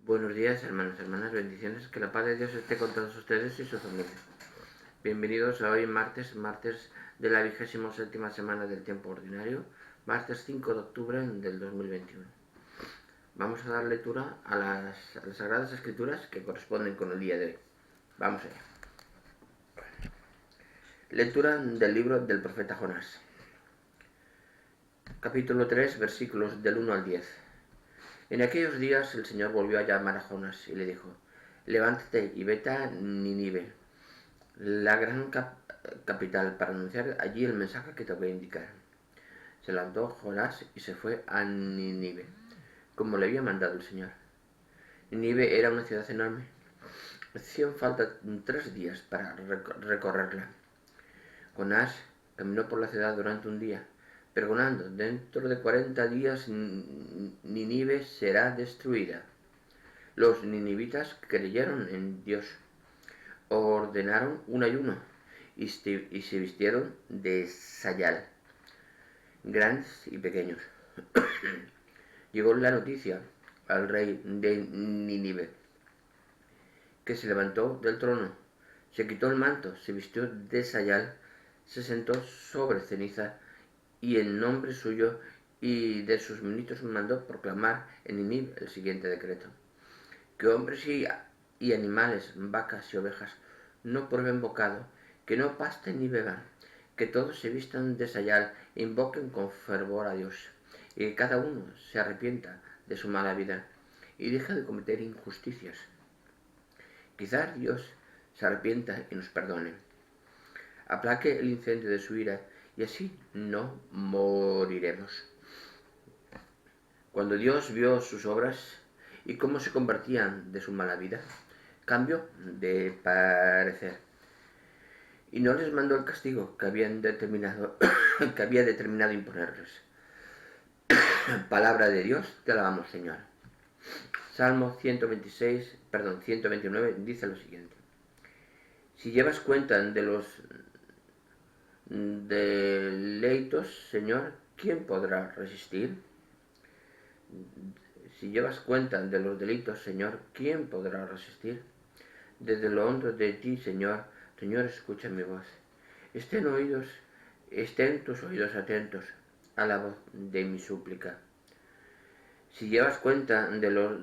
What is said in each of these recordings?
Buenos días, hermanos, hermanas, bendiciones, que la paz de Dios esté con todos ustedes y su familia. Bienvenidos a hoy martes de la 27ª semana del tiempo ordinario, martes 5 de octubre del 2021. Vamos a dar lectura a las Sagradas Escrituras que corresponden con el día de hoy. Vamos allá. Lectura del libro del profeta Jonás. Capítulo 3, versículos del 1 al 10. En aquellos días el Señor volvió a llamar a Jonás y le dijo: levántate y vete a Nínive, la gran capital, para anunciar allí el mensaje que te voy a indicar. Se levantó Jonás y se fue a Nínive, como le había mandado el Señor. Nínive era una ciudad enorme. Hacían falta 3 días para recorrerla. Jonás caminó por la ciudad durante un día, pregonando: dentro de 40 días Nínive será destruida. Los ninivitas creyeron en Dios, ordenaron un ayuno y se vistieron de sayal, grandes y pequeños. Llegó la noticia al rey de Nínive, que se levantó del trono, se quitó el manto, se vistió de sayal, se sentó sobre ceniza y en nombre suyo y de sus ministros mandó proclamar en Nínive el siguiente decreto: que hombres y animales, vacas y ovejas, no prueben bocado, que no pasten ni beban, que todos se vistan de sayal e invoquen con fervor a Dios, y que cada uno se arrepienta de su mala vida y deje de cometer injusticias. Quizás Dios se arrepienta y nos perdone, aplaque el incendio de su ira y así no moriremos. Cuando Dios vio sus obras y cómo se convertían de su mala vida, cambió de parecer y no les mandó el castigo que había determinado imponerles. Palabra de Dios, te alabamos, Señor. Salmo 129 dice lo siguiente: si llevas cuenta de los deleitos, Señor, ¿quién podrá resistir? Si llevas cuenta de los delitos, Señor, ¿quién podrá resistir? Desde lo hondo de ti, Señor, escucha mi voz. Estén tus oídos atentos a la voz de mi súplica. Si llevas cuenta de los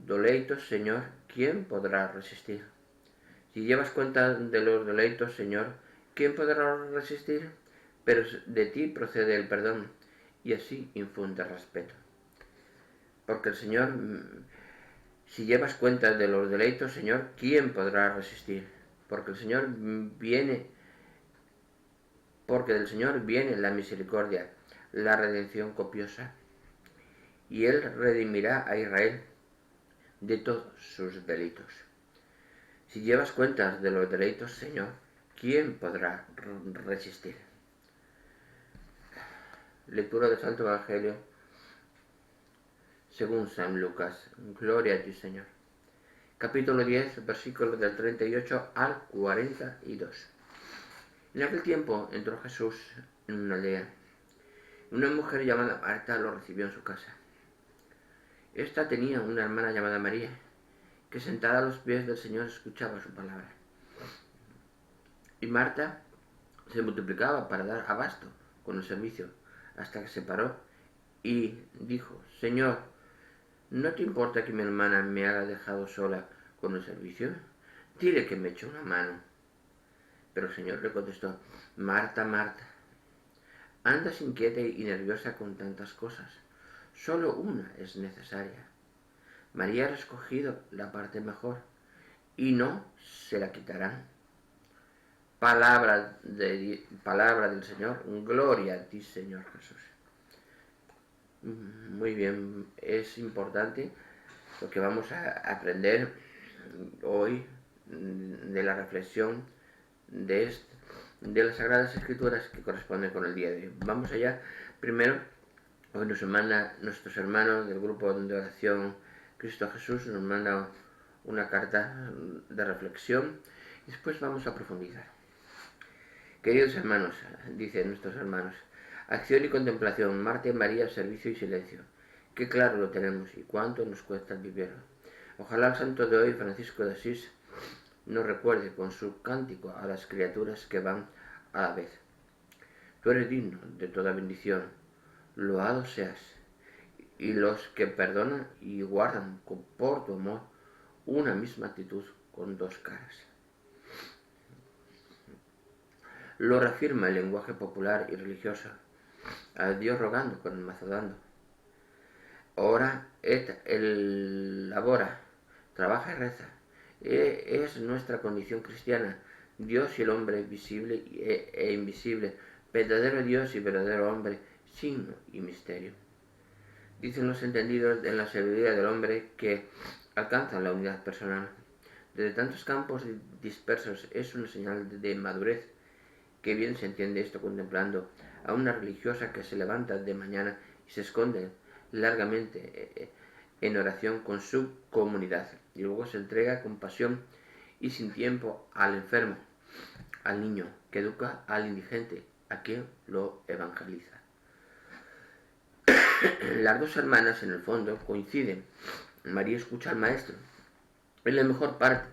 deleitos, Señor, ¿quién podrá resistir? Si llevas cuenta de los deleitos, Señor, ¿quién podrá resistir? Pero de ti procede el perdón, y así infunde respeto. Porque el Señor, si llevas cuenta de los deleitos, Señor, ¿quién podrá resistir? Porque del Señor viene la misericordia, la redención copiosa, y Él redimirá a Israel de todos sus delitos. Si llevas cuenta de los deleitos, Señor, ¿quién podrá resistir? Lectura del Santo Evangelio según San Lucas. Gloria a ti, Señor. Capítulo 10, versículos del 38 al 42. En aquel tiempo entró Jesús en una aldea. Una mujer llamada Marta lo recibió en su casa. Esta tenía una hermana llamada María, que sentada a los pies del Señor escuchaba su palabra. Y Marta se multiplicaba para dar abasto con el servicio, hasta que se paró y dijo: Señor, ¿no te importa que mi hermana me haya dejado sola con el servicio? Dile que me eche una mano. Pero el Señor le contestó: Marta, Marta, andas inquieta y nerviosa con tantas cosas. Solo una es necesaria. María ha escogido la parte mejor, y no se la quitarán. Palabra del Señor. Gloria a ti, Señor Jesús. Muy bien, es importante lo que vamos a aprender hoy de la reflexión de las Sagradas Escrituras que corresponden con el día de hoy. Vamos allá. Primero, hoy nuestros hermanos del grupo de oración Cristo Jesús nos manda una carta de reflexión y después vamos a profundizar. Queridos hermanos, dicen nuestros hermanos, acción y contemplación, Marta y María, servicio y silencio. Qué claro lo tenemos y cuánto nos cuesta vivirlo. Ojalá el santo de hoy, Francisco de Asís, nos recuerde con su cántico a las criaturas que van a la vez. Tú eres digno de toda bendición, loado seas, y los que perdonan y guardan por tu amor una misma actitud con dos caras. Lo reafirma el lenguaje popular y religioso, a Dios rogando con el mazo dando. Ora et labora, trabaja y reza. Es nuestra condición cristiana, Dios y el hombre visible e invisible, verdadero Dios y verdadero hombre, signo y misterio. Dicen los entendidos en la sabiduría del hombre que alcanzan la unidad personal. Desde tantos campos dispersos es una señal de madurez. Qué bien se entiende esto contemplando a una religiosa que se levanta de mañana y se esconde largamente en oración con su comunidad y luego se entrega con pasión y sin tiempo al enfermo, al niño, que educa al indigente, a quien lo evangeliza. Las dos hermanas en el fondo coinciden. María escucha al maestro, es la mejor parte,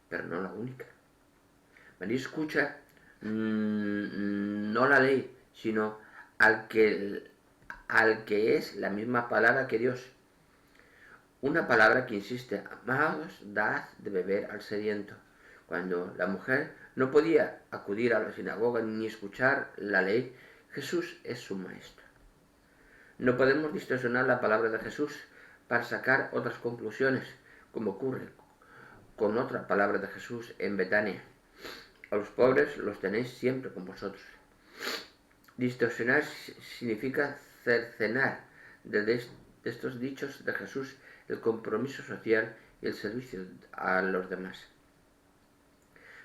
pero no la única. María escucha no la ley, sino al que es la misma palabra que Dios. Una palabra que insiste, amados, dad de beber al sediento. Cuando la mujer no podía acudir a la sinagoga ni escuchar la ley, Jesús es su maestro. No podemos distorsionar la palabra de Jesús para sacar otras conclusiones, como ocurre con otra palabra de Jesús en Betania. A los pobres los tenéis siempre con vosotros. Distorsionar significa cercenar de estos dichos de Jesús el compromiso social y el servicio a los demás.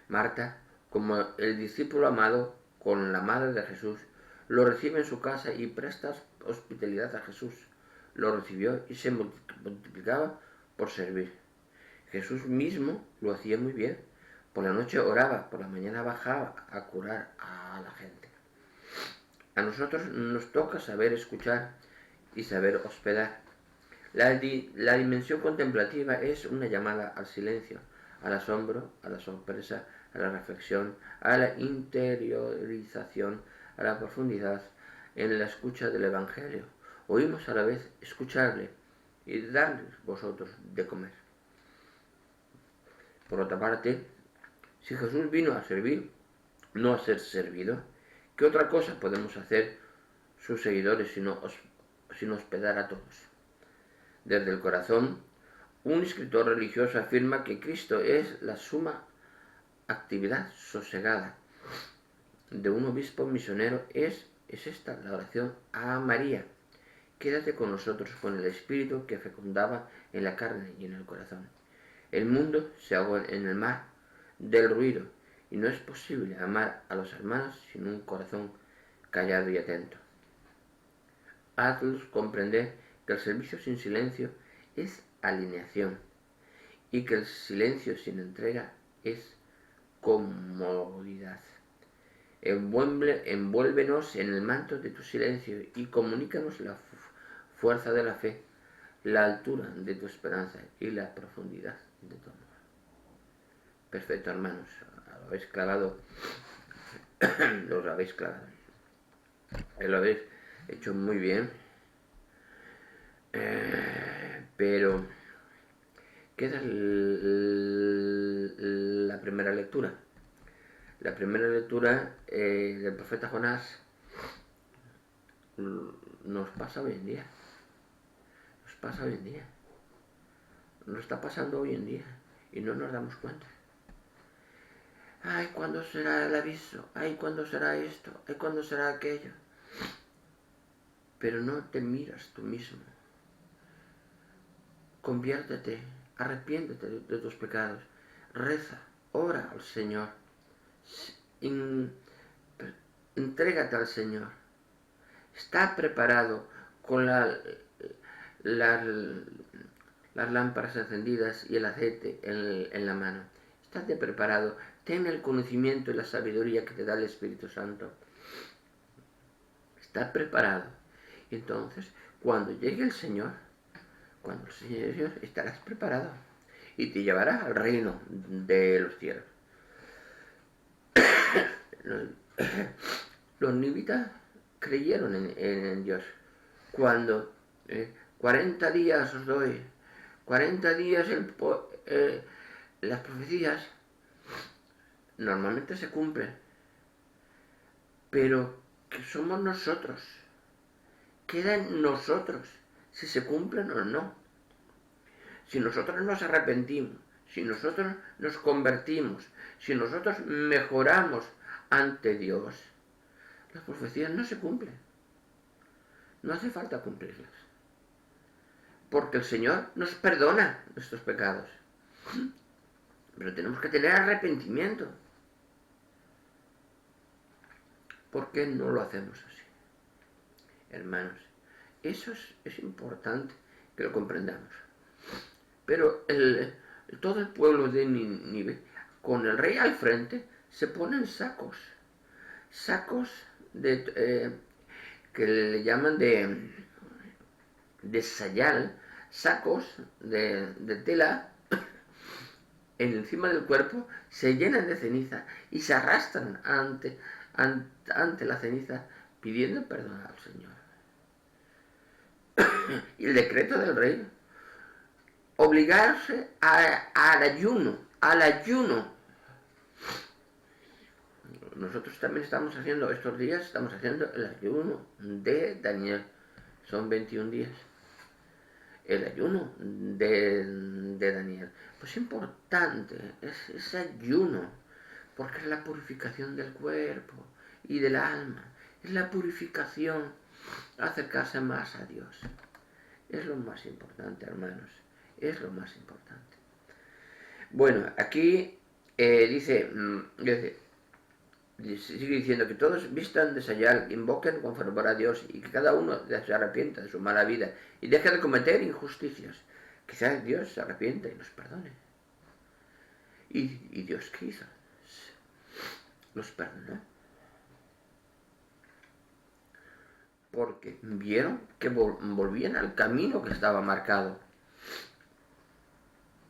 Marta, como el discípulo amado con la madre de Jesús, lo recibe en su casa y presta hospitalidad a Jesús. Lo recibió y se multiplicaba por servir. Jesús mismo lo hacía muy bien. Por la noche oraba, por la mañana bajaba a curar a la gente. A nosotros nos toca saber escuchar y saber hospedar. La dimensión contemplativa es una llamada al silencio, al asombro, a la sorpresa, a la reflexión, a la interiorización, a la profundidad en la escucha del Evangelio. Oímos a la vez escucharle y darles vosotros de comer. Por otra parte, si Jesús vino a servir, no a ser servido, ¿qué otra cosa podemos hacer sus seguidores sino hospedar a todos? Desde el corazón, un escritor religioso afirma que Cristo es la suma actividad sosegada de un obispo misionero. Es esta la oración a María. Quédate con nosotros con el espíritu que fecundaba en la carne y en el corazón. El mundo se ahoga en el mar del ruido y no es posible amar a los hermanos sin un corazón callado y atento. Hazlos comprender que el servicio sin silencio es alineación y que el silencio sin entrega es comodidad. Envuélvenos en el manto de tu silencio y comunícanos la fuerza de la fe, la altura de tu esperanza y la profundidad de tu amor. Perfecto, hermanos, lo habéis clavado, lo habéis clavado, lo habéis hecho muy bien, pero queda la primera lectura. La primera lectura del profeta Jonás nos pasa hoy en día. Nos está pasando hoy en día y no nos damos cuenta. Ay, ¿cuándo será el aviso? Ay, ¿cuándo será esto? Ay, ¿cuándo será aquello? Pero no te miras tú mismo. Conviértete, arrepiéntete de tus pecados, reza, ora al Señor, entrégate al Señor. Está preparado con las lámparas encendidas y el aceite en la mano. Estate preparado, ten el conocimiento y la sabiduría que te da el Espíritu Santo. Está preparado. Y entonces, cuando llegue el Señor, estarás preparado. y te llevará al reino de los cielos. Los nivitas creyeron en Dios. Cuando 40 días os doy, 40 días las profecías normalmente se cumplen, pero que somos nosotros, queda en nosotros si se cumplen o no. Si nosotros nos arrepentimos, si nosotros nos convertimos, si nosotros mejoramos ante Dios, las profecías no se cumplen. No hace falta cumplirlas. Porque el Señor nos perdona nuestros pecados. Pero tenemos que tener arrepentimiento. ¿Por qué no lo hacemos así? Hermanos, eso es importante que lo comprendamos. Pero todo el pueblo de Nínive, con el rey al frente, se ponen sacos que le llaman de sayal, sacos de tela encima del cuerpo, se llenan de ceniza y se arrastran ante la ceniza pidiendo perdón al Señor. Y el decreto del rey, obligarse al ayuno. Nosotros también estamos haciendo, estos días estamos haciendo el ayuno de Daniel. Son 21 días. El ayuno de Daniel. Pues importante, ese ayuno, porque es la purificación del cuerpo y del alma. Es la purificación, acercarse más a Dios. Es lo más importante, hermanos. Es lo más importante. Bueno, aquí sigue diciendo que todos vistan de sayal, invoquen con fervor a Dios y que cada uno se arrepienta de su mala vida y deje de cometer injusticias. Quizás Dios se arrepienta y nos perdone. ¿Y Dios qué hizo? Los perdonó. Porque vieron que volvían al camino que estaba marcado.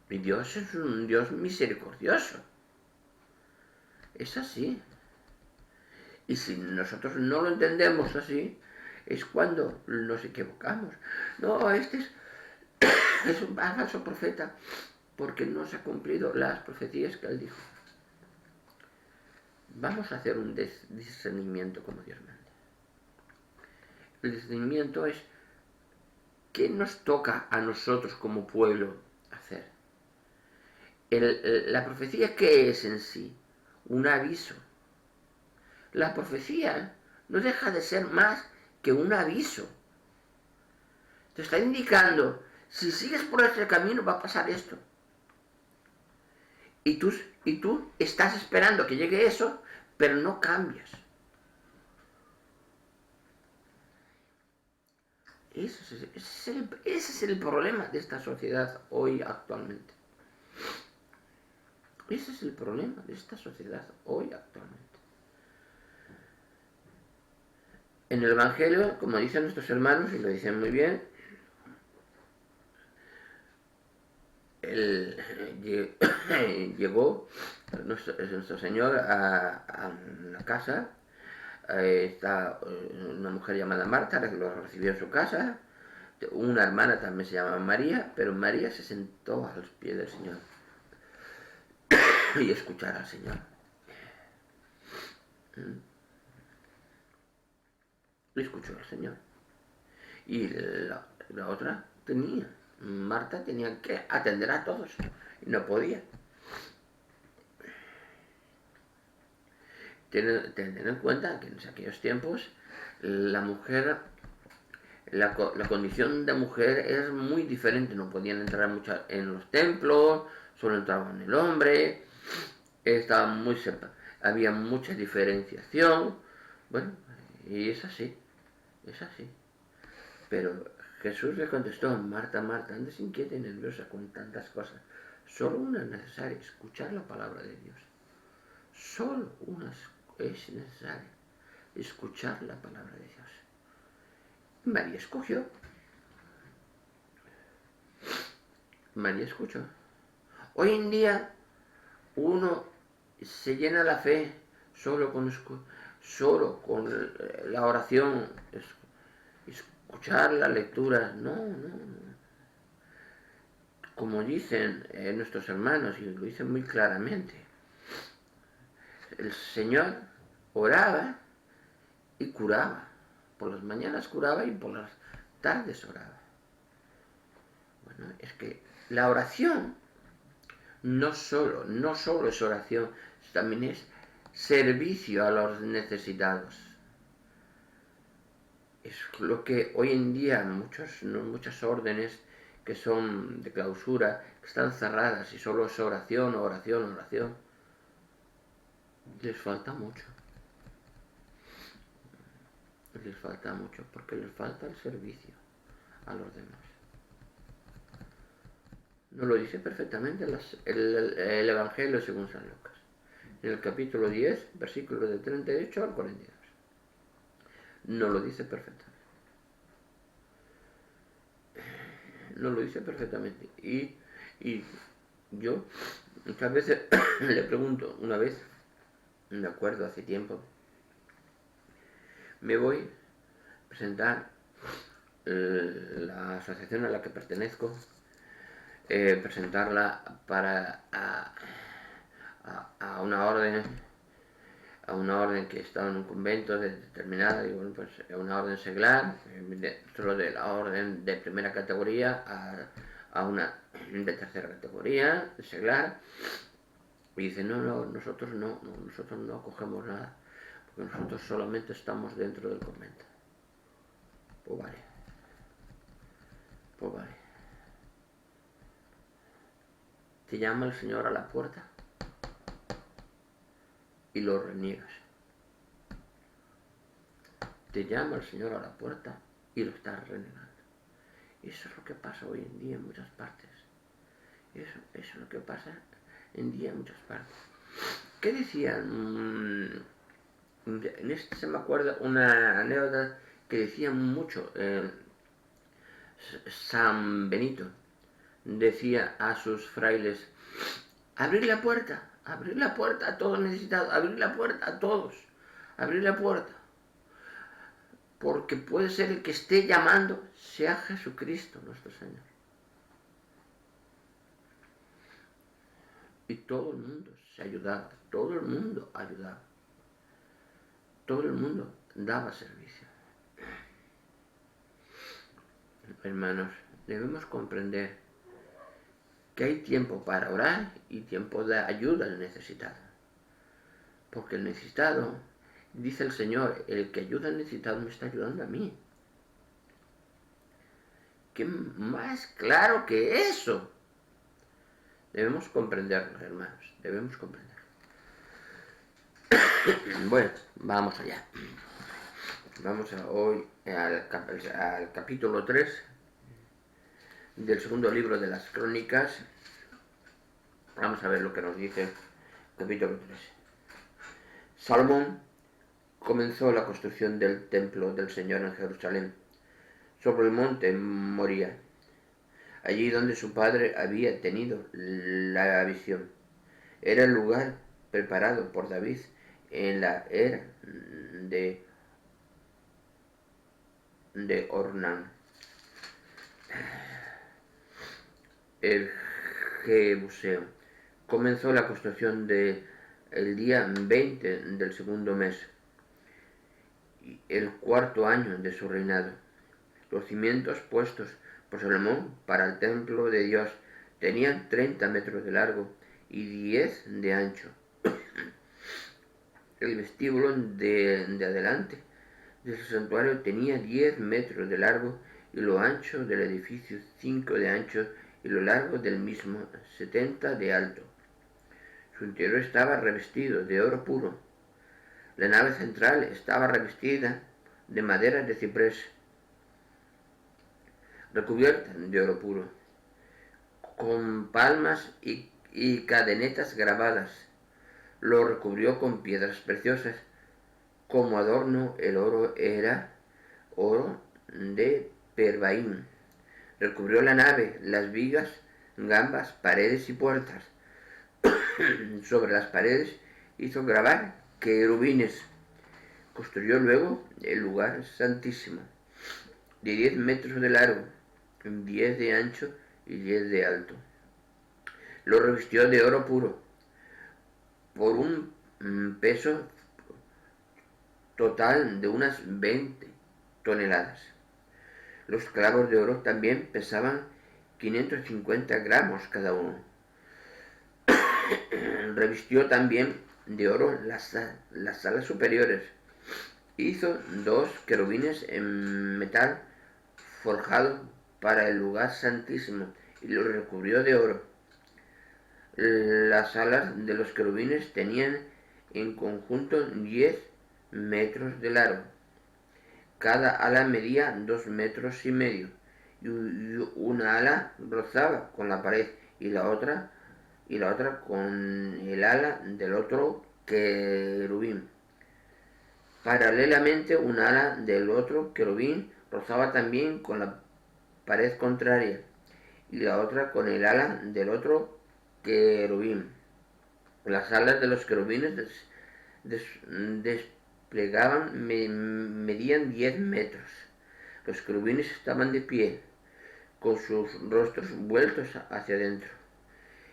Y Dios es un Dios misericordioso. Es así. Y si nosotros no lo entendemos así, es cuando nos equivocamos. No, este es un falso profeta, porque no se han cumplido las profecías que él dijo. Vamos a hacer un discernimiento como Dios manda. El discernimiento es qué nos toca a nosotros como pueblo hacer. La profecía, ¿qué es en sí? Un aviso. La profecía no deja de ser más que un aviso. Te está indicando, si sigues por este camino va a pasar esto. Y tú estás esperando que llegue eso, pero no cambias. Ese es el problema de esta sociedad hoy actualmente. Ese es el problema de esta sociedad hoy actualmente. En el Evangelio, como dicen nuestros hermanos, y lo dicen muy bien, llegó nuestro Señor a una casa. Está una mujer llamada Marta, que lo recibió en su casa. Una hermana también se llama María, pero María se sentó a los pies del Señor y escuchar al Señor. Y escuchó al Señor. Y la otra Marta tenía que atender a todos y no podía. Tener en cuenta que en aquellos tiempos la mujer, la condición de mujer es muy diferente. No podían entrar mucho en los templos, solo entraban el hombre, había mucha diferenciación. Bueno, y es así. Pero Jesús le contestó: Marta, Marta, andas inquieta y nerviosa con tantas cosas. Solo una es necesaria, escuchar la palabra de Dios. Solo una es necesaria, escuchar la palabra de Dios. María escogió. María escuchó. Hoy en día uno se llena la fe solo con la oración, escuchar la lectura. No, no, no. Como dicen nuestros hermanos, y lo dicen muy claramente, el Señor oraba y curaba. Por las mañanas curaba y por las tardes oraba. Bueno, es que la oración no solo es oración, también es servicio a los necesitados. Es lo que hoy en día muchas órdenes que son de clausura, que están cerradas y solo es oración, oración, oración, les falta mucho. Les falta mucho porque les falta el servicio a los demás. Nos lo dice perfectamente el Evangelio según San Lucas, en el capítulo 10, versículos de 38 al 42. Nos lo dice perfectamente. Nos lo dice perfectamente. Y yo muchas veces le pregunto, una vez, me acuerdo hace tiempo, me voy a presentar la asociación a la que pertenezco, presentarla para a una orden que estaba en un convento determinada, y bueno, pues una orden seglar, solo de la orden de primera categoría a una de tercera categoría, seglar, y dice, no, nosotros no acogemos nada, porque nosotros solamente estamos dentro del convento. Pues vale. Te llama el Señor a la puerta y lo reniegas. Te llama el Señor a la puerta y lo estás renegando. Eso es lo que pasa hoy en día en muchas partes. Eso es lo que pasa en día en muchas partes. ¿Qué decían? En este se me acuerda una anécdota que decían mucho. San Benito decía a sus frailes: abrir la puerta a todos necesitados, abrir la puerta a todos, abrir la puerta, porque puede ser el que esté llamando sea Jesucristo nuestro Señor. Y todo el mundo se ayudaba, todo el mundo ayudaba, todo el mundo daba servicio. Hermanos, debemos comprender que hay tiempo para orar y tiempo de ayuda al necesitado. Porque el necesitado, dice el Señor, el que ayuda al necesitado me está ayudando a mí. ¿Qué más claro que eso? Debemos comprenderlo, hermanos, debemos comprenderlo. Bueno, vamos allá. Vamos hoy al capítulo 3 del segundo libro de las Crónicas. Vamos a ver lo que nos dice el capítulo 3. Salomón comenzó la construcción del templo del Señor en Jerusalén, sobre el monte Moría, allí donde su padre había tenido la visión. Era el lugar preparado por David en la era de Ornán, el Jebuseo. Comenzó la construcción el día 20 del segundo mes, el cuarto año de su reinado. Los cimientos puestos por Salomón para el templo de Dios tenían 30 metros de largo y 10 de ancho. El vestíbulo de adelante de su santuario tenía 10 metros de largo y lo ancho del edificio 5 de ancho y lo largo del mismo 70 de alto. Su interior estaba revestido de oro puro. La nave central estaba revestida de madera de ciprés, recubierta de oro puro, con palmas y cadenetas grabadas. Lo recubrió con piedras preciosas. Como adorno, el oro era oro de Perbaín. Recubrió la nave, las vigas gambas, paredes y puertas. Sobre las paredes hizo grabar querubines. Construyó luego el lugar santísimo, de 10 metros de largo, 10 de ancho y 10 de alto. Lo revistió de oro puro, por un peso total de unas 20 toneladas. Los clavos de oro también pesaban 550 gramos cada uno. Revistió también de oro las salas superiores. Hizo 2 querubines en metal forjado para el lugar santísimo y lo recubrió de oro. Las alas de los querubines tenían en conjunto 10 metros de largo. Cada ala medía 2 metros y medio, y una ala rozaba con la pared y la otra con el ala del otro querubín. Paralelamente, una ala del otro querubín rozaba también con la pared contraria y la otra con el ala del otro querubín. Las alas de los querubines desplegaban medían 10 metros. Los querubines estaban de pie, con sus rostros vueltos hacia adentro.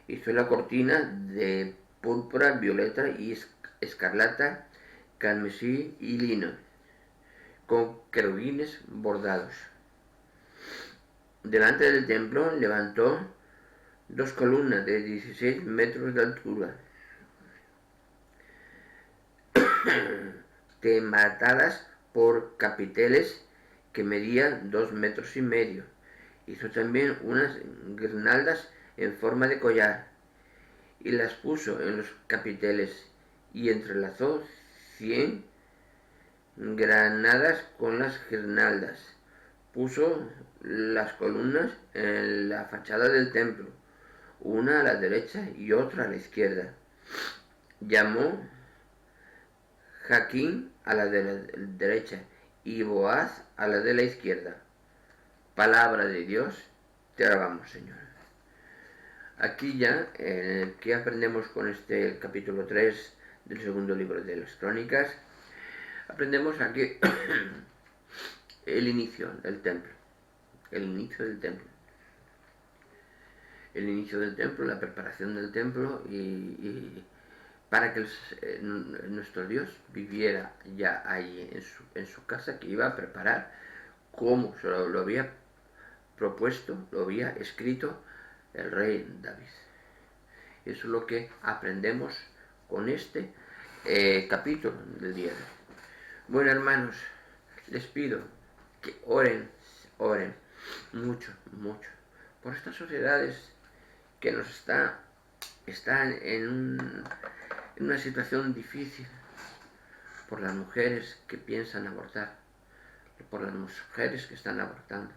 Hizo la cortina de púrpura, violeta y escarlata, carmesí y lino, con querubines bordados. Delante del templo levantó 2 columnas de 16 metros de altura, tematadas por capiteles que medían 2 metros y medio. Hizo también unas guirnaldas en forma de collar y las puso en los capiteles y entrelazó 100 granadas con las guirnaldas. Puso las columnas en la fachada del templo, una a la derecha y otra a la izquierda. Llamó Jaquín a la de la derecha y Boaz a la de la izquierda. Palabra de Dios, te alabamos, Señor. Aquí ya, ¿qué aprendemos con el capítulo 3 del segundo libro de las Crónicas? Aprendemos aquí el inicio del templo. El inicio del templo, la preparación del templo y para que nuestro Dios viviera ya allí en su casa, que iba a preparar como se lo había propuesto, lo había escrito el rey David. Eso es lo que aprendemos con este capítulo del día de hoy. Bueno, hermanos, les pido que oren mucho por estas sociedades que nos están en una situación difícil, por las mujeres que piensan abortar, por las mujeres que están abortando,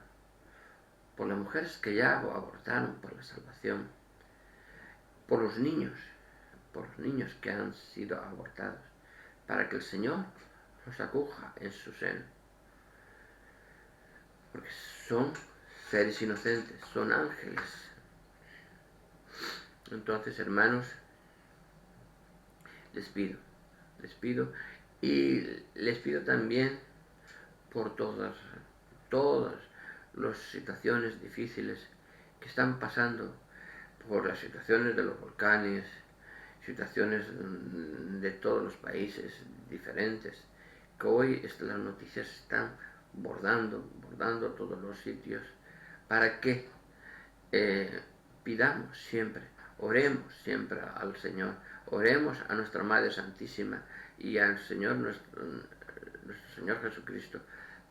por las mujeres que ya abortaron por la salvación, por los niños que han sido abortados, para que el Señor los acoja en su seno, porque son seres inocentes, son ángeles. Entonces, hermanos, les pido y les pido también por todas las situaciones difíciles que están pasando, por las situaciones de los volcanes, situaciones de todos los países diferentes, que hoy las noticias están bordando todos los sitios, para que pidamos siempre, oremos siempre al Señor, oremos a nuestra Madre Santísima y al Señor, nuestro Señor Jesucristo,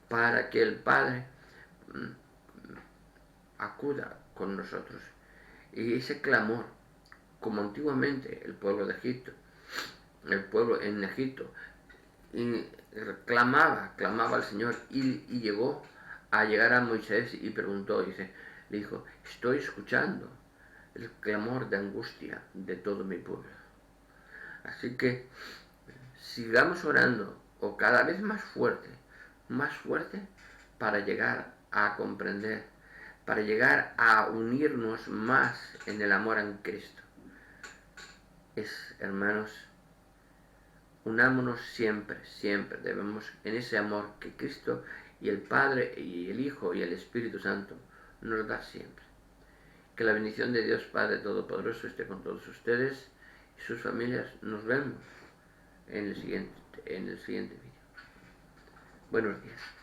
para que el Padre acuda con nosotros. Y ese clamor, como antiguamente el pueblo de Egipto, el pueblo en Egipto, y clamaba al Señor, y llegó a llegar a Moisés y preguntó, le dijo, estoy escuchando el clamor de angustia de todo mi pueblo. Así que sigamos orando, o cada vez más fuerte, para llegar a comprender, para llegar a unirnos más en el amor en Cristo. Hermanos, unámonos siempre, siempre debemos en ese amor que Cristo y el Padre y el Hijo y el Espíritu Santo nos da siempre. Que la bendición de Dios Padre Todopoderoso esté con todos ustedes y sus familias. Nos vemos en el siguiente vídeo. Buenos días.